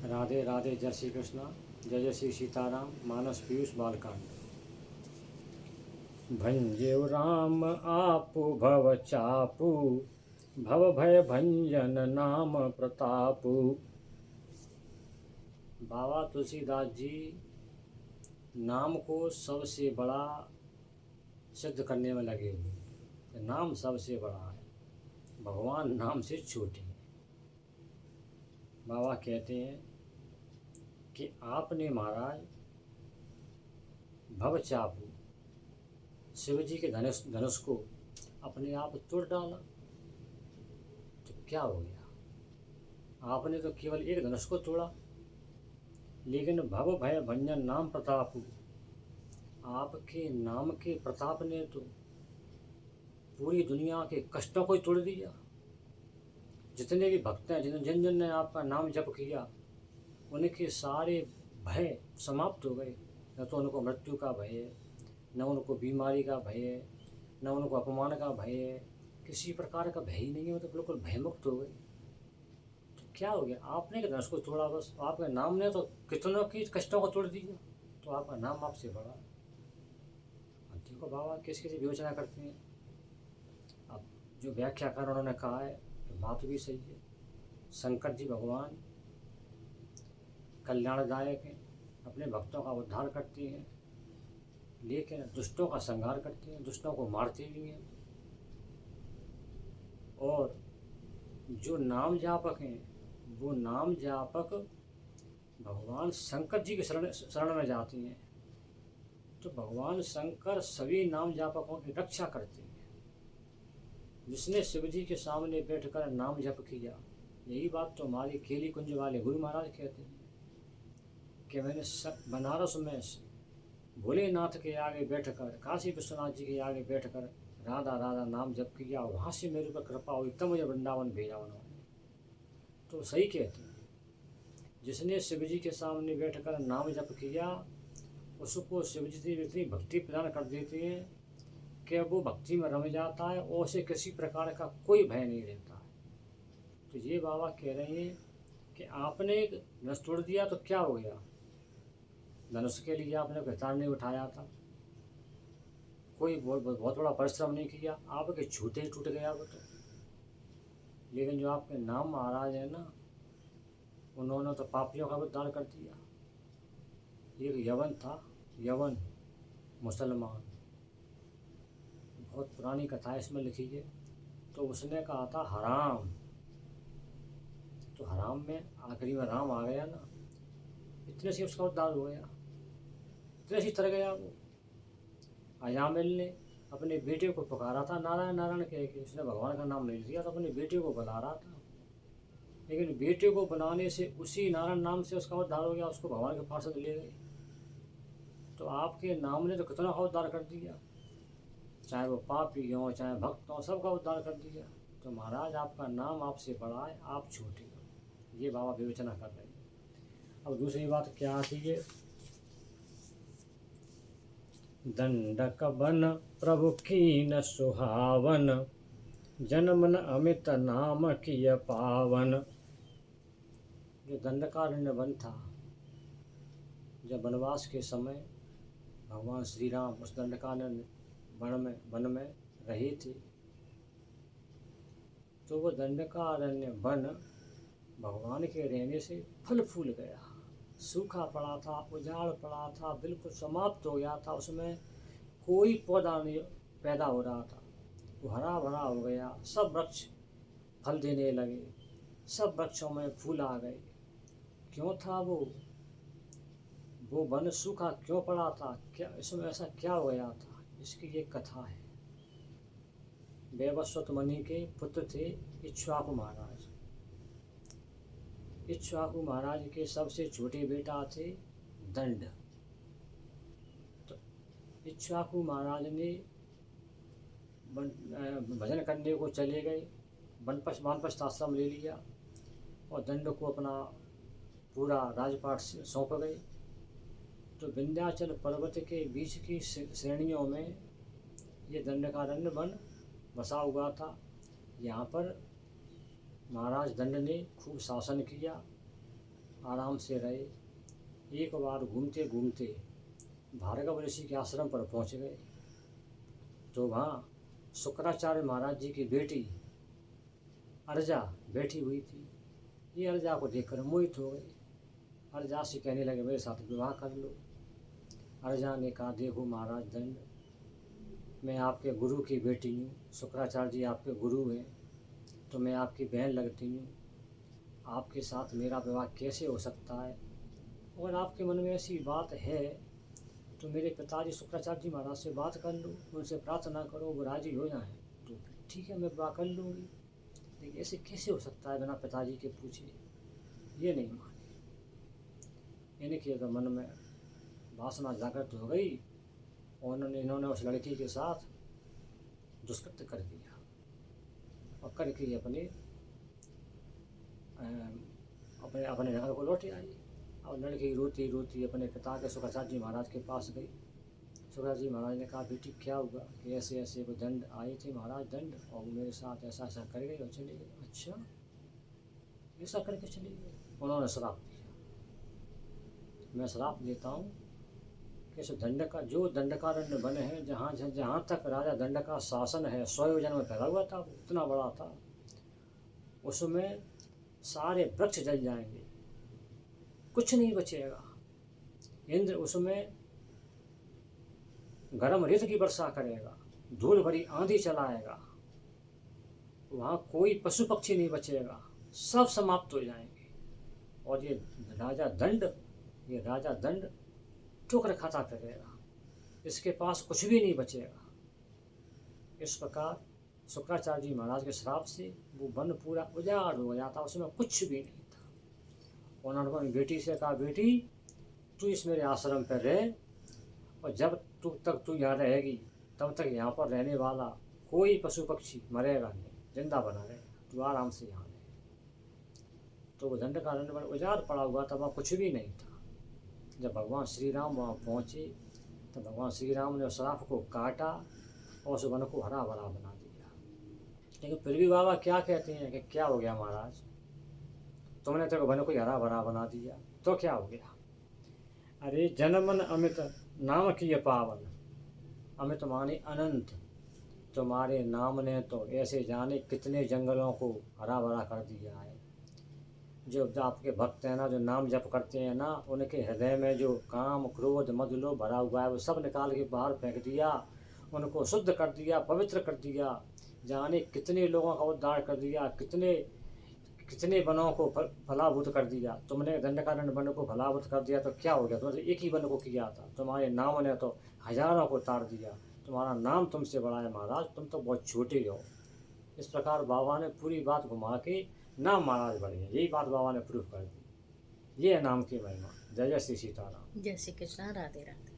राधे राधे, जय श्री कृष्णा, जय जय श्री सीताराम। मानस पीयूष बालकांड। भंजेव राम आपु भव चापु, भव भय भंजन नाम प्रतापु। बाबा तुलसीदास जी नाम को सबसे बड़ा सिद्ध करने में लगे हुए। नाम सबसे बड़ा है, भगवान नाम से छोटे हैं। बाबा कहते हैं कि आपने महाराज भव चापू, शिव जी के धनुष को अपने आप तोड़ डाला। तो क्या हो गया? आपने तो केवल एक धनुष को तोड़ा, लेकिन भव भय भंजन नाम प्रतापु, आपके नाम के प्रताप ने तो पूरी दुनिया के कष्टों को ही तोड़ दिया। जितने भी भक्त हैं, जिन जिन ने आपका नाम जप किया, उनके सारे भय समाप्त हो गए। न तो उनको मृत्यु का भय है, न उनको बीमारी का भय है, न उनको अपमान का भय है, किसी प्रकार का भय ही नहीं है। मतलब बिल्कुल भयमुक्त हो गए। तो क्या हो गया? आपने के धनुष को तोड़ा, बस आपके नाम ने तो कितनों की कष्टों को तोड़ दिया। तो आपका नाम आपसे बड़ा। अब देखो बाबा किस किसी विवेचना करते हैं। अब जो व्याख्याकार उन्होंने कहा है, बात भी सही है। शंकर जी भगवान कल्याणदायक हैं, अपने भक्तों का उद्धार करते हैं, लेकिन दुष्टों का संहार करते हैं, दुष्टों को मारते भी हैं। और जो नाम जापक हैं, वो नाम जापक भगवान शंकर जी के शरण में जाते हैं। तो भगवान शंकर सभी नाम जापकों की रक्षा करते हैं। जिसने शिव जी के सामने बैठकर नाम जप किया, यही बात तो हमारे केली कुंज वाले गुरु महाराज कहते हैं कि मैंने बनारस में भोलेनाथ के आगे बैठकर, काशी विश्वनाथ जी के आगे बैठकर राधा राधा नाम जप किया, वहाँ से मेरे ऊपर कृपा हुई, तब मुझे वृंदावन भेजा उन्होंने। तो सही कहते हैं, जिसने शिव जी के सामने बैठकर नाम जप किया, उसको शिव जी इतनी भक्ति प्रदान कर देते हैं कि वो भक्ति में रम जाता है और उसे किसी प्रकार का कोई भय नहीं रहता है। तो ये बाबा कह रहे हैं कि आपने धनुष तोड़ दिया तो क्या हो गया? धनुष के लिए आपने गतार नहीं उठाया था, कोई बहुत बड़ा परिश्रम नहीं किया, आपके छूटे ही टूट गया वो तो। लेकिन जो आपके नाम महाराज है ना, उन्होंने तो पापियों का उद्धार कर दिया। एक यवन था, यवन मुसलमान, बहुत पुरानी कथा इसमें लिखी है। तो उसने कहा था हराम, तो हराम में आखिरी में राम आ गया ना, इतने से उसका उद्धार हो गया, इतने से तर गया वो। अजामिल ने अपने बेटे को पुकारा था नारायण नारायण कह के, उसने भगवान का नाम नहीं लिया, तो अपने बेटे को बुला रहा था। लेकिन बेटे को बुलाने से उसी नारायण नाम से उसका उद्धार हो गया, उसको भगवान के पार्षद ले गए। तो आपके नाम ने तो कितना का उद्धार कर दिया, चाहे वो पापी हो चाहे भक्त हो, सबका उद्धार कर दिया। तो महाराज आपका नाम आपसे बड़ा है, आप छोटे हो। ये बाबा विवेचना कर रहे हैं। अब दूसरी बात क्या आती है? दंडक बन प्रभु कीन सुहावन, जनमन अमित नाम किय पावन। जो दंडकारण्य वन था, जब वनवास के समय भगवान श्री राम उस दंडकारण्य वन में रहे थे, तो वो दंडकारण्य वन भगवान के रहने से फल फूल गया। सूखा पड़ा था, उजाड़ पड़ा था, बिल्कुल समाप्त हो गया था, उसमें कोई पौधा नहीं पैदा हो रहा था। वो हरा भरा हो गया, सब वृक्ष फल देने लगे, सब वृक्षों में फूल आ गए। क्यों था वो वन सूखा क्यों पड़ा था? क्या इसमें ऐसा क्या हो गया था? इसकी एक कथा है। वैवस्वत मुनि के पुत्र थे इक्ष्वाकु महाराज। इक्ष्वाकु महाराज के सबसे छोटे बेटा थे दंड। तो इक्ष्वाकु महाराज ने भजन करने को चले गए, वानप्रस्थ आश्रम ले लिया और दंड को अपना पूरा राजपाट सौंप गए। तो विंध्याचल पर्वत के बीच की श्रेणियों में ये दंडकारण्य वन बसा हुआ था। यहाँ पर महाराज दंड ने खूब शासन किया, आराम से रहे। एक बार घूमते घूमते भार्गव ऋषि के आश्रम पर पहुंच गए तो वहाँ शुक्राचार्य महाराज जी की बेटी अर्जा बैठी हुई थी। ये अर्जा को देखकर मोहित हो गए। अर्जा से कहने लगे मेरे साथ विवाह कर लो। अर्जा ने कहा देखो महाराज दंड, मैं आपके गुरु की बेटी हूँ, शुक्राचार्य जी आपके गुरु हैं, तो मैं आपकी बहन लगती हूँ, आपके साथ मेरा विवाह कैसे हो सकता है? अगर आपके मन में ऐसी बात है तो मेरे पिताजी शुक्राचार्य जी महाराज से बात कर लो, उनसे प्रार्थना करो, वो राजी हो जाए तो ठीक है मैं विवाह कर लूँगी, लेकिन ऐसे कैसे हो सकता है बिना पिताजी के पूछे? ये नहीं माने। इनके तो मन में वासना जागृत हो गई और इन्होंने उस लड़की के साथ दुष्कृत्य कर दिया और करके अपने अपने अपने घर को लौटे आई। और लड़की रोती रोती अपने पिता के शुक्राचार्य जी महाराज के पास गई। शुक्राचार्य जी महाराज ने कहा बेटी क्या हुआ? कि ऐसे ऐसे वो दंड आए थे महाराज दंड, और वो मेरे साथ ऐसा ऐसा कर गई और चले गए। अच्छा ऐसा करके चले गए? उन्होंने श्राप दिया। मैं श्राप देता हूँ कि इस दंड का जो दंडकारण्य बने हैं, जहाँ जहाँ तक राजा दंड का शासन है 100 योजन में फैला हुआ था, इतना बड़ा था, उसमें सारे वृक्ष जल जाएंगे, कुछ नहीं बचेगा। इंद्र उसमें गर्म रेत की वर्षा करेगा, धूल भरी आंधी चलाएगा, वहाँ कोई पशु पक्षी नहीं बचेगा, सब समाप्त हो जाएंगे। और ये राजा दंड ठोकर खाता फिरेगा, इसके पास कुछ भी नहीं बचेगा। इस प्रकार शुक्राचार्य जी महाराज के श्राप से वो वन पूरा उजाड़ हो गया था, उसमें कुछ भी नहीं था। उन्होंने अपनी बेटी से कहा बेटी तू इस मेरे आश्रम पर रह, और जब तक तू यहाँ रहेगी तब तक यहाँ पर रहने वाला कोई पशु पक्षी मरेगा नहीं, जिंदा बना रहेगा, तू आराम से यहाँ रहे। तो वो दंड का दंड उजाड़ पड़ा हुआ था, वहाँ कुछ भी नहीं था। जब भगवान श्री राम वहाँ पहुँचे तो भगवान श्री राम ने उस श्राप को काटा और उस वन को हरा भरा बना दिया। लेकिन फिर भी बाबा क्या कहते हैं कि क्या हो गया महाराज, तुमने तो वन को हरा भरा बना दिया तो क्या हो गया? अरे जनमन अमित नाम की ये पावन, अमित माने अनंत, तुम्हारे नाम ने तो ऐसे जाने कितने जंगलों को हरा भरा कर दिया है। जो आपके भक्त हैं ना, जो नाम जप करते हैं ना, उनके हृदय में जो काम क्रोध मद लोभ भरा हुआ है वो सब निकाल के बाहर फेंक दिया, उनको शुद्ध कर दिया, पवित्र कर दिया, जाने कितने लोगों का उद्धार कर दिया, कितने वनों को फलाभूत कर दिया। तुमने दंडकारण्य वन को फलाभूत कर दिया तो क्या हो गया? तुमने एक ही वन को किया था, तुम्हारे नाम ने तो हजारों को तार दिया। तुम्हारा नाम तुमसे बड़ा है महाराज, तुम तो बहुत छोटे हो। इस प्रकार बाबा ने पूरी बात घुमा के नाम महाराज बढ़ गए, यही बात बाबा ने प्रूफ कर दी। ये है नाम की महिमा। जय जय श्री सीताराम। जय श्री कृष्ण। राधे राधे।